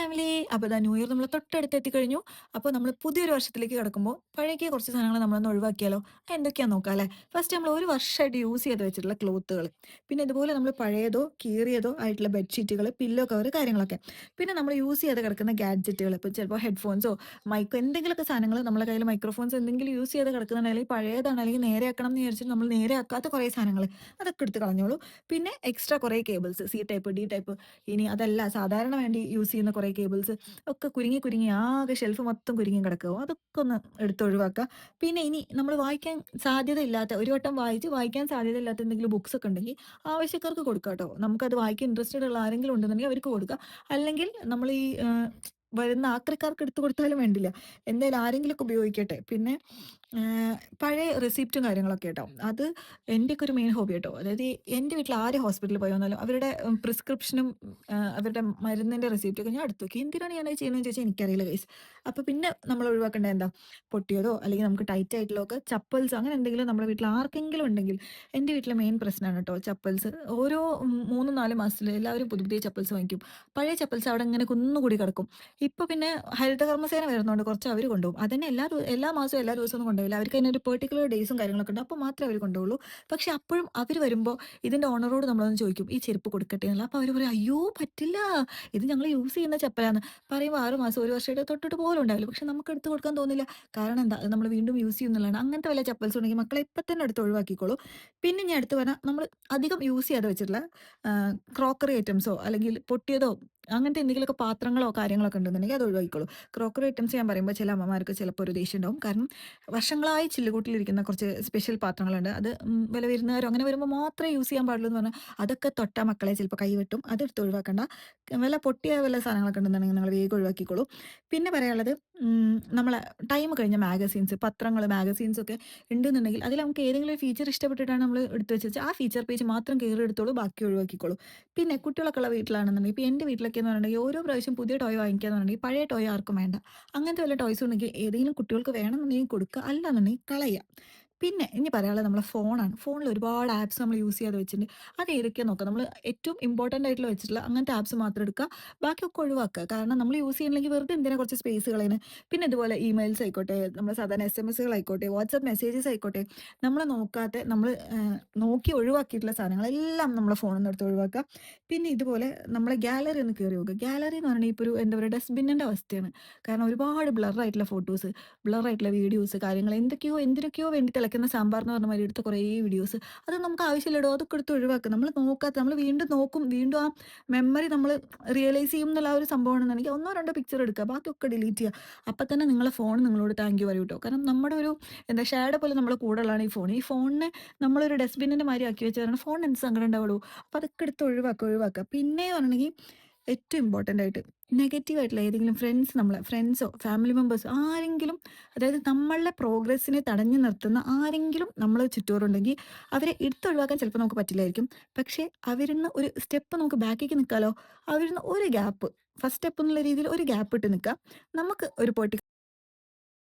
Family. അപ്പോൾ ദാ new year നമ്മൾ തൊട്ടടുത്ത് എത്തിക്കഴിഞ്ഞു. അപ്പോൾ നമ്മൾ പുതിയൊരു വർഷത്തിലേക്ക് കടക്കുമ്പോൾ പഴകിയ കുറച്ച് സാധനങ്ങൾ നമ്മളൊന്ന് ഒഴിവാക്കിയാലോ? എന്തൊക്കെയാന്ന് നോക്കാം അല്ലേ? ഫസ്റ്റ് നമ്മൾ ഒരു വർഷമായിട്ട് യൂസ് ചെയ്ത് വെച്ചിട്ടുള്ള ക്ലോത്തുകൾ. പിന്നെ ഇതുപോലെ നമ്മൾ പഴയതോ കീറിയതോ ആയിട്ടുള്ള ബെഡ്ഷീറ്റുകൾ, പില്ലോ കവർ കാര്യങ്ങളൊക്കെ. പിന്നെ നമ്മൾ യൂസ് ചെയ്ത് കിടക്കുന്ന ഗാഡ്ജറ്റുകൾ. ഇപ്പോൾ ചിലപ്പോൾ ഹെഡ്ഫോൺസോ മൈക്കോ എന്തെങ്കിലുമൊക്കെ സാധനങ്ങൾ നമ്മുടെ കയ്യിൽ മൈക്രോഫോൺസ് എന്തെങ്കിലും യൂസ് ചെയ്ത് കിടക്കുന്നുണ്ടെങ്കിൽ പഴയതാണ് അല്ലെങ്കിൽ നേരെയാക്കണം എന്ന് വിചാരിച്ചിട്ട് നമ്മൾ നേരെയാക്കാത്ത കുറേ സാധനങ്ങൾ അതൊക്കെ എടുത്ത് കളഞ്ഞോളൂ. പിന്നെ എക്സ്ട്രാ കുറേ cables C type, D type, ഇനി അതല്ല സാധാരണ വേണ്ടി യൂസ് ചെയ്യുന്ന കുറേ കേബിൾസ് ഒക്കെ കുരുങ്ങി കുരുങ്ങി ആകെ ഷെൽഫ് മൊത്തം കുരുങ്ങി കിടക്കുക. അതൊക്കെ ഒന്ന് എടുത്ത് ഒഴിവാക്കുക. പിന്നെ ഇനി നമ്മൾ വായിക്കാൻ സാധ്യതയില്ലാത്ത ഒരു വട്ടം വായിക്കാൻ സാധ്യതയില്ലാത്ത എന്തെങ്കിലും ബുക്സ് ഒക്കെ ഉണ്ടെങ്കിൽ ആവശ്യക്കാർക്ക് കൊടുക്കുക കേട്ടോ. നമുക്കത് വായിക്കാൻ ഇൻട്രസ്റ്റഡ് ഉള്ള ആരെങ്കിലും ഉണ്ടെന്നുണ്ടെങ്കിൽ അവർക്ക് കൊടുക്കുക. അല്ലെങ്കിൽ നമ്മൾ ഈ വരുന്ന ആക്രിക്കാർക്ക് എടുത്ത് കൊടുത്താലും വേണ്ടില്ല. എന്തായാലും ആരെങ്കിലുമൊക്കെ ഉപയോഗിക്കട്ടെ. പിന്നെ പഴയ റെസിപ്റ്റും കാര്യങ്ങളൊക്കെ കേട്ടോ. അത് എൻ്റെയൊക്കെ ഒരു മെയിൻ ഹോബി കേട്ടോ. അതായത് എൻ്റെ വീട്ടിൽ ആര് ഹോസ്പിറ്റലിൽ പോയി വന്നാലും അവരുടെ പ്രിസ്ക്രിപ്ഷനും അവരുടെ മരുന്നിൻ്റെ റെസിപ്റ്റൊക്കെ ഞാൻ എടുത്ത് വെക്കും. എന്തിനാണ് ഞാനത് ചെയ്യുന്നതെന്ന് ചോദിച്ചാൽ എനിക്കറിയില്ല ഗൈസ്. അപ്പോൾ പിന്നെ നമ്മൾ ഒഴിവാക്കേണ്ടത് എന്താ? പൊട്ടിയതോ അല്ലെങ്കിൽ നമുക്ക് ടൈറ്റ് ആയിട്ടുള്ളതോ ഒക്കെ ചപ്പൽസ് അങ്ങനെ എന്തെങ്കിലും നമ്മുടെ വീട്ടിൽ ആർക്കെങ്കിലും ഉണ്ടെങ്കിൽ എൻ്റെ വീട്ടിലെ മെയിൻ പ്രശ്നമാണ് കേട്ടോ ചപ്പൽസ്. ഓരോ 3, 4 മാസത്തിൽ എല്ലാവരും പുതിയ പുതിയ ചപ്പൽസ് വാങ്ങിക്കും. പഴയ ചപ്പൽസ് അവിടെ ഇങ്ങനെ കുന്നുകൂടി കിടക്കും. ഇപ്പോൾ പിന്നെ ഹരിത കർമ്മസേന വരുന്നതുകൊണ്ട് കുറച്ച് അവർ കൊണ്ടുപോകും. അതന്നെ എല്ലാ മാസവും എല്ലാ ദിവസവും ഒന്നും കൊണ്ടുപോകില്ല. അവർക്ക് അതിനൊരു പെർട്ടിക്കുലർ ഡേയ്സും കാര്യങ്ങളൊക്കെ ഉണ്ട്. അപ്പോൾ മാത്രമേ അവർ കൊണ്ടുപോകുള്ളൂ. പക്ഷെ അപ്പോഴും അവർ വരുമ്പോൾ ഇതിൻ്റെ ഓണറോട് നമ്മളൊന്ന് ചോദിക്കും ഈ ചെരുപ്പ് കൊടുക്കട്ടെ എന്നുള്ള. അപ്പോൾ അവർ പറയും അയ്യോ പറ്റില്ല, ഇത് ഞങ്ങൾ യൂസ് ചെയ്യുന്ന ചപ്പലാന്ന് പറയുമ്പോൾ 6 മാസം 1 വർഷമായിട്ട് തൊട്ടിട്ട് പോലും ഉണ്ടാവില്ല. പക്ഷെ നമുക്ക് എടുത്ത് കൊടുക്കാൻ തോന്നില്ല. കാരണം എന്താ, അത് നമ്മൾ വീണ്ടും യൂസ് ചെയ്യുന്നുള്ളതാണ്. അങ്ങനത്തെ വല്ല ചപ്പൽസ് ഉണ്ടെങ്കിൽ മക്കളെ ഇപ്പം തന്നെ എടുത്ത് ഒഴിവാക്കിക്കോളൂ. പിന്നെ ഞാൻ എടുത്ത് പറഞ്ഞാൽ നമ്മൾ അധികം യൂസ് ചെയ്യാതെ വെച്ചിട്ടുള്ള ക്രോക്കറി ഐറ്റംസോ അല്ലെങ്കിൽ പൊട്ടിയതോ അങ്ങനത്തെ എന്തെങ്കിലുമൊക്കെ പാത്രങ്ങളോ കാര്യങ്ങളൊക്കെ ഉണ്ടെന്നുണ്ടെങ്കിൽ അത് ഒഴിവാക്കിക്കോളൂ. ക്രോക്കറി ഐറ്റംസ് ഞാൻ പറയുമ്പോൾ ചില അമ്മമാർക്ക് ചിലപ്പോൾ ഒരു ദേഷ്യം ഉണ്ടാവും. കാരണം വർഷങ്ങളായി ചില്ലുകൂട്ടിലിരിക്കുന്ന കുറച്ച് സ്പെഷ്യൽ പാത്രങ്ങളുണ്ട്. അത് വില വരുന്നവരോ അങ്ങനെ വരുമ്പോൾ മാത്രമേ യൂസ് ചെയ്യാൻ പാടുള്ളൂ എന്ന് പറഞ്ഞാൽ അതൊക്കെ തൊട്ട മക്കളെ ചിലപ്പോൾ കൈ വെട്ടും. അതെടുത്ത് ഒഴിവാക്കണ്ട. വില പൊട്ടിയ വല്ല സാധനങ്ങളൊക്കെ ഉണ്ടെന്നുണ്ടെങ്കിൽ നിങ്ങൾ വേഗം ഒഴിവാക്കിക്കോളൂ. പിന്നെ പറയാനുള്ളത് നമ്മളെ ടൈം കഴിഞ്ഞ മാഗസീൻസ്, പത്രങ്ങൾ, മാഗസീൻസൊക്കെ ഉണ്ടെന്നുണ്ടെങ്കിൽ അതിൽ നമുക്ക് ഏതെങ്കിലും ഒരു ഫീച്ചർ ഇഷ്ടപ്പെട്ടിട്ടാണ് നമ്മൾ എടുത്ത് വെച്ചാൽ ആ ഫീച്ചർ പേജ് മാത്രം കയറി എടുത്തോളൂ, ബാക്കി ഒഴിവാക്കിക്കോളൂ. പിന്നെ കുട്ടികളൊക്കെ ഉള്ള വീട്ടിലാണെന്നുണ്ടെങ്കിൽ ഇപ്പോൾ എൻ്റെ വീട്ടിലൊക്കെ എന്ന് പറഞ്ഞിട്ടുണ്ടെങ്കിൽ ഓരോ പ്രാവശ്യം പുതിയ ടോയ് വാങ്ങിക്കുകയെന്നുണ്ടെങ്കിൽ പഴയ ടോയ് ആർക്കും വേണ്ട. അങ്ങനത്തെ വല്ല ടോയ്സ് ഉണ്ടെങ്കിൽ ഏതെങ്കിലും കുട്ടികൾക്ക് വേണമെന്നുണ്ടെങ്കിൽ കൊടുക്കുക, അല്ലാന്നുണ്ടെങ്കിൽ കളയുക. പിന്നെ ഇനി പറയാനുള്ളത് നമ്മളെ ഫോണാണ്. ഫോണിൽ ഒരുപാട് ആപ്സ് നമ്മൾ യൂസ് ചെയ്യാതെ വെച്ചിട്ടുണ്ട്. അത് ഏതൊക്കെയാണെന്ന് നോക്കുക. നമ്മൾ ഏറ്റവും ഇമ്പോർട്ടൻ്റ് ആയിട്ടുള്ള വെച്ചിട്ടുള്ള അങ്ങനത്തെ ആപ്സ് മാത്രം എടുക്കുക, ബാക്കിയൊക്കെ ഒഴിവാക്കുക. കാരണം നമ്മൾ യൂസ് ചെയ്യണമെങ്കിൽ വെറുതെ എന്തിനാ കുറച്ച് സ്പേസ് കളയുന്നത്. പിന്നെ ഇതുപോലെ ഇമെയിൽസ് ആയിക്കോട്ടെ, നമ്മൾ സാധാരണ SMS ആയിക്കോട്ടെ, വാട്സാപ്പ് മെസ്സേജസ് ആയിക്കോട്ടെ, നമ്മൾ നോക്കാത്ത നമ്മൾ നോക്കി ഒഴിവാക്കിയിട്ടുള്ള സാധനങ്ങളെല്ലാം നമ്മളെ ഫോണിൽ നിന്ന് എടുത്ത് ഒഴിവാക്കുക. പിന്നെ ഇതുപോലെ നമ്മളെ ഗാലറി ഒന്ന് കയറി നോക്കുക. ഗാലറി എന്ന് പറഞ്ഞാൽ ഇപ്പോൾ ഒരു എന്താ പറയുക ഡസ്റ്റ്ബിന്നിൻ്റെ അവസ്ഥയാണ്. കാരണം ഒരുപാട് ബ്ലർ ആയിട്ടുള്ള ഫോട്ടോസ്, ബ്ലർ ആയിട്ടുള്ള വീഡിയോസ്, കാര്യങ്ങൾ എന്തിനൊക്കെയോ വേണ്ടി തിളയ്ക്കുന്ന സാമ്പാർ എന്ന് പറഞ്ഞ മാതിരി എടുത്ത കുറേ വീഡിയോസ്, അത് നമുക്ക് ആവശ്യമില്ലടോ, അതൊക്കെ എടുത്ത് ഒഴിവാക്കുക. നമ്മൾ നോക്കാത്ത, നമ്മൾ വീണ്ടും നോക്കും, വീണ്ടും ആ മെമ്മറി നമ്മൾ റിയലൈസ് ചെയ്യും എന്നുള്ള ആ ഒരു സംഭവമാണെന്നുണ്ടെങ്കിൽ 1, 2 പിക്ചർ എടുക്കുക, ബാക്കിയൊക്കെ ഡിലീറ്റ് ചെയ്യുക. അപ്പം തന്നെ നിങ്ങളെ ഫോൺ നിങ്ങളോട് താങ്ക് യു പറയും കേട്ടോ. കാരണം നമ്മുടെ ഒരു എന്താ ഷാഡോ പോലെ നമ്മുടെ കൂടെ ഉള്ളതാണ് ഈ ഫോൺ. ഈ ഫോണിനെ നമ്മളൊരു ഡസ്റ്റ്ബിന്നിൻ്റെ മാതിരി ആക്കി വെച്ചാൽ ഫോണിന് എന്ത് സങ്കടം ഉണ്ടാവുള്ളൂ. അപ്പോൾ അതൊക്കെ എടുത്ത് ഒഴിവാക്കുക. പിന്നെ പറഞ്ഞിട്ടുണ്ടെങ്കിൽ ഏറ്റവും ഇമ്പോർട്ടൻ്റ് ആയിട്ട് നെഗറ്റീവ് ആയിട്ടുള്ള ഏതെങ്കിലും നമ്മളെ ഫ്രണ്ട്സോ ഫാമിലി മെമ്പേഴ്സോ ആരെങ്കിലും, അതായത് നമ്മളുടെ പ്രോഗ്രസ്സിനെ തടഞ്ഞു നിർത്തുന്ന ആരെങ്കിലും നമ്മൾ ചുറ്റോറുണ്ടെങ്കിൽ അവരെ എടുത്തൊഴിവാക്കാൻ ചിലപ്പോൾ നമുക്ക് പറ്റില്ലായിരിക്കും. പക്ഷേ അവരിന്ന് ഒരു സ്റ്റെപ്പ് നമുക്ക് ബാക്കിലേക്ക് നിൽക്കാമല്ലോ. അവരിന്ന് ഒരു ഗ്യാപ്പ്, ഫസ്റ്റ് സ്റ്റെപ്പ് എന്നുള്ള രീതിയിൽ ഒരു ഗ്യാപ്പ് ഇട്ട് നിൽക്കാം. നമുക്ക് ഒരു